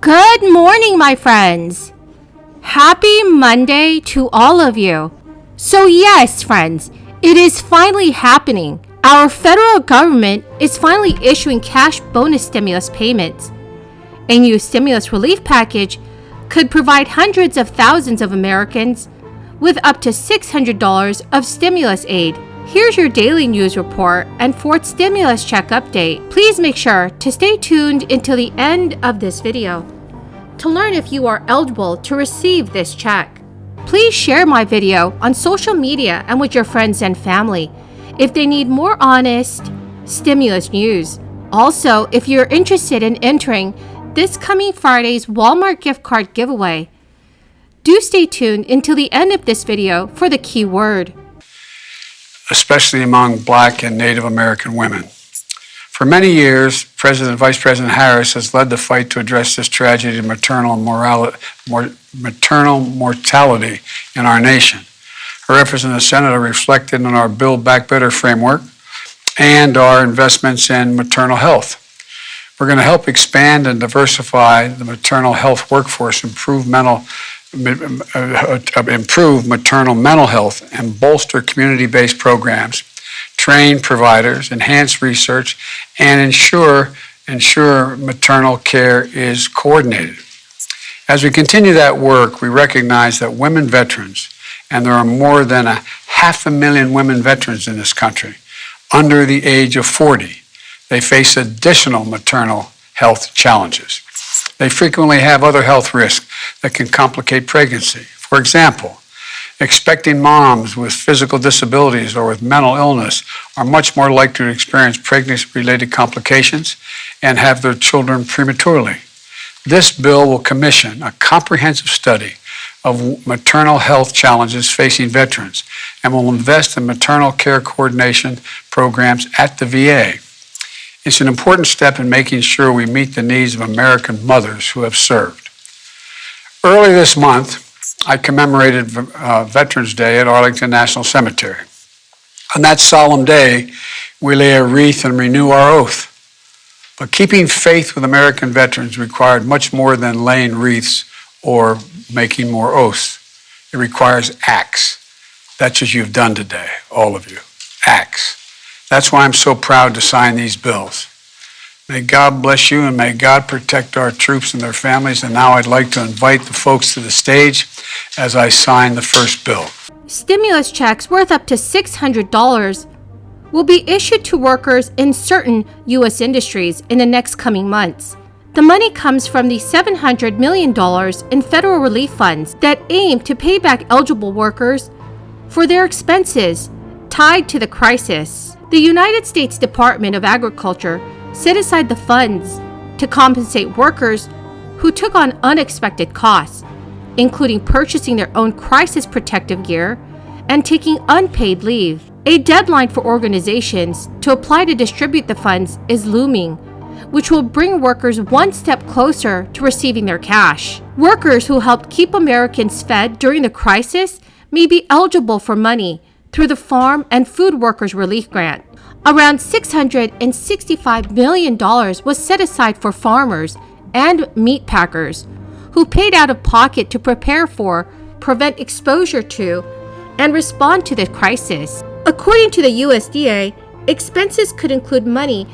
Good morning, my friends. Happy Monday to all of you. So yes, friends, it is finally happening. Our federal government is finally issuing cash bonus stimulus payments. A new stimulus relief package could provide hundreds of thousands of Americans with up to $600 of stimulus aid. Here's your daily news report and fourth stimulus check update. Please make sure to stay tuned until the end of this video to learn if you are eligible to receive this check. Please share my video on social media and with your friends and family if they need more honest stimulus news. Also, if you're interested in entering this coming Friday's Walmart gift card giveaway, do stay tuned until the end of this video for the keyword. Especially among Black and Native American women. For many years, Vice President Harris has led the fight to address this tragedy of maternal mortality in our nation. Her efforts in the Senate are reflected in our Build Back Better framework and our investments in maternal health. We're going to help expand and diversify the maternal health workforce, improve maternal mental health, and bolster community-based programs, train providers, enhance research, and ensure maternal care is coordinated. As we continue that work, we recognize that women veterans, and there are more than 500,000 women veterans in this country, under the age of 40, they face additional maternal health challenges. They frequently have other health risks that can complicate pregnancy. For example, expecting moms with physical disabilities or with mental illness are much more likely to experience pregnancy-related complications and have their children prematurely. This bill will commission a comprehensive study of maternal health challenges facing veterans and will invest in maternal care coordination programs at the VA. It's an important step in making sure we meet the needs of American mothers who have served. Early this month, I commemorated Veterans Day at Arlington National Cemetery. On that solemn day, we lay a wreath and renew our oath. But keeping faith with American veterans required much more than laying wreaths or making more oaths. It requires acts. That's what you've done today, all of you, acts. That's why I'm so proud to sign these bills. May God bless you and may God protect our troops and their families. And now I'd like to invite the folks to the stage as I sign the first bill. Stimulus checks worth up to $600 will be issued to workers in certain U.S. industries in the next coming months. The money comes from the $700 million in federal relief funds that aim to pay back eligible workers for their expenses tied to the crisis. The United States Department of Agriculture set aside the funds to compensate workers who took on unexpected costs, including purchasing their own crisis protective gear and taking unpaid leave. A deadline for organizations to apply to distribute the funds is looming, which will bring workers one step closer to receiving their cash. Workers who helped keep Americans fed during the crisis may be eligible for money through the Farm and Food Workers Relief Grant. Around $665 million was set aside for farmers and meat packers who paid out of pocket to prepare for, prevent exposure to, and respond to the crisis. According to the USDA, expenses could include money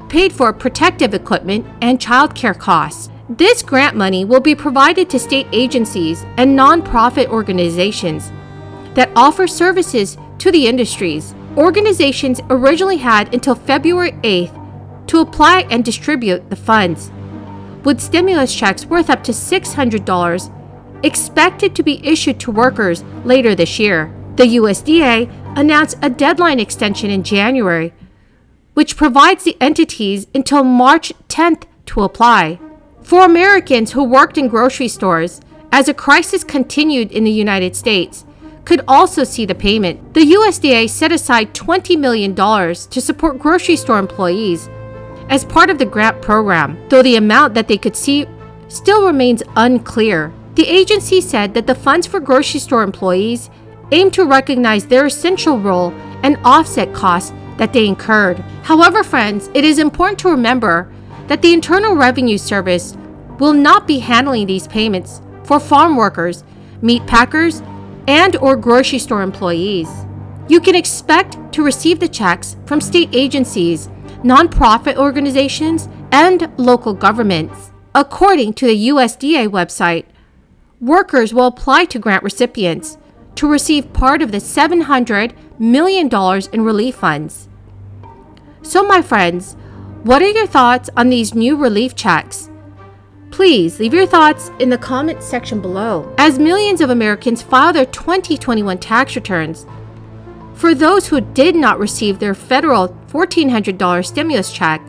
paid for protective equipment and child care costs. This grant money will be provided to state agencies and nonprofit organizations that offer services to the industries. Organizations originally had until February 8th to apply and distribute the funds, with stimulus checks worth up to $600 expected to be issued to workers later this year. The USDA announced a deadline extension in January, which provides the entities until March 10th to apply. For Americans who worked in grocery stores as a crisis continued in the United States, could also see the payment. The USDA set aside $20 million to support grocery store employees as part of the grant program, though the amount that they could see still remains unclear. The agency said that the funds for grocery store employees aim to recognize their essential role and offset costs that they incurred. However, friends, it is important to remember that the Internal Revenue Service will not be handling these payments for farm workers, meat packers, and or grocery store employees. You can expect to receive the checks from state agencies, nonprofit organizations, and local governments. According to the USDA website, workers will apply to grant recipients to receive part of the $700 million in relief funds. So my friends, what are your thoughts on these new relief checks? Please leave your thoughts in the comments section below, as millions of Americans file their 2021 tax returns. For those who did not receive their federal $1,400 stimulus check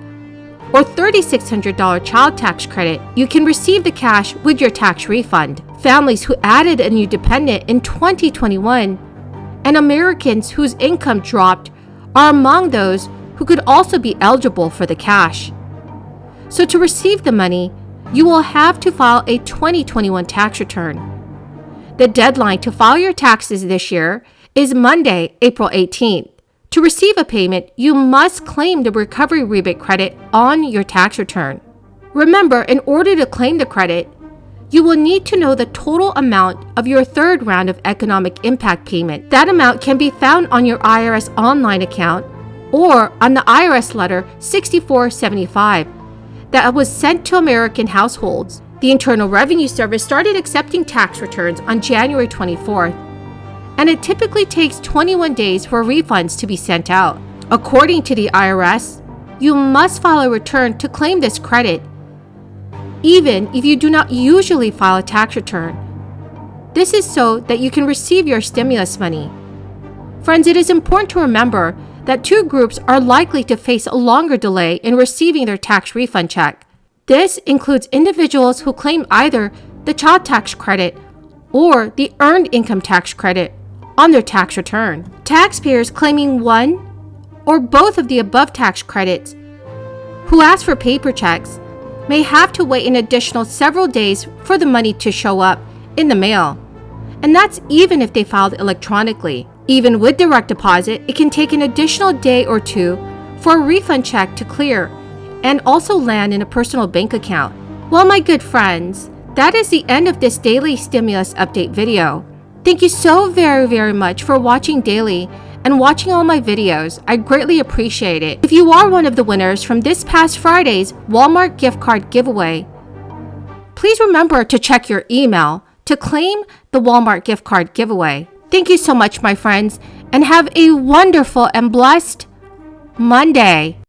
or $3,600 child tax credit, you can receive the cash with your tax refund. Families who added a new dependent in 2021 and Americans whose income dropped are among those who could also be eligible for the cash. So to receive the money, you will have to file a 2021 tax return. The deadline to file your taxes this year is Monday, April 18th. To receive a payment, you must claim the recovery rebate credit on your tax return. Remember, in order to claim the credit, you will need to know the total amount of your third round of economic impact payment. That amount can be found on your IRS online account or on the IRS letter 6475 that was sent to American households. The Internal Revenue Service started accepting tax returns on January 24th, and it typically takes 21 days for refunds to be sent out. According to the IRS, you must file a return to claim this credit, even if you do not usually file a tax return. This is so that you can receive your stimulus money. Friends, it is important to remember that two groups are likely to face a longer delay in receiving their tax refund check. This includes individuals who claim either the child tax credit or the earned income tax credit on their tax return. Taxpayers claiming one or both of the above tax credits who ask for paper checks may have to wait an additional several days for the money to show up in the mail. And that's even if they filed electronically. Even with direct deposit, it can take an additional day or two for a refund check to clear and also land in a personal bank account. Well, my good friends, that is the end of this daily stimulus update video. Thank you so very much for watching daily and watching all my videos. I greatly appreciate it. If you are one of the winners from this past Friday's Walmart gift card giveaway, please remember to check your email to claim the Walmart gift card giveaway. Thank you so much, my friends, and have a wonderful and blessed Monday.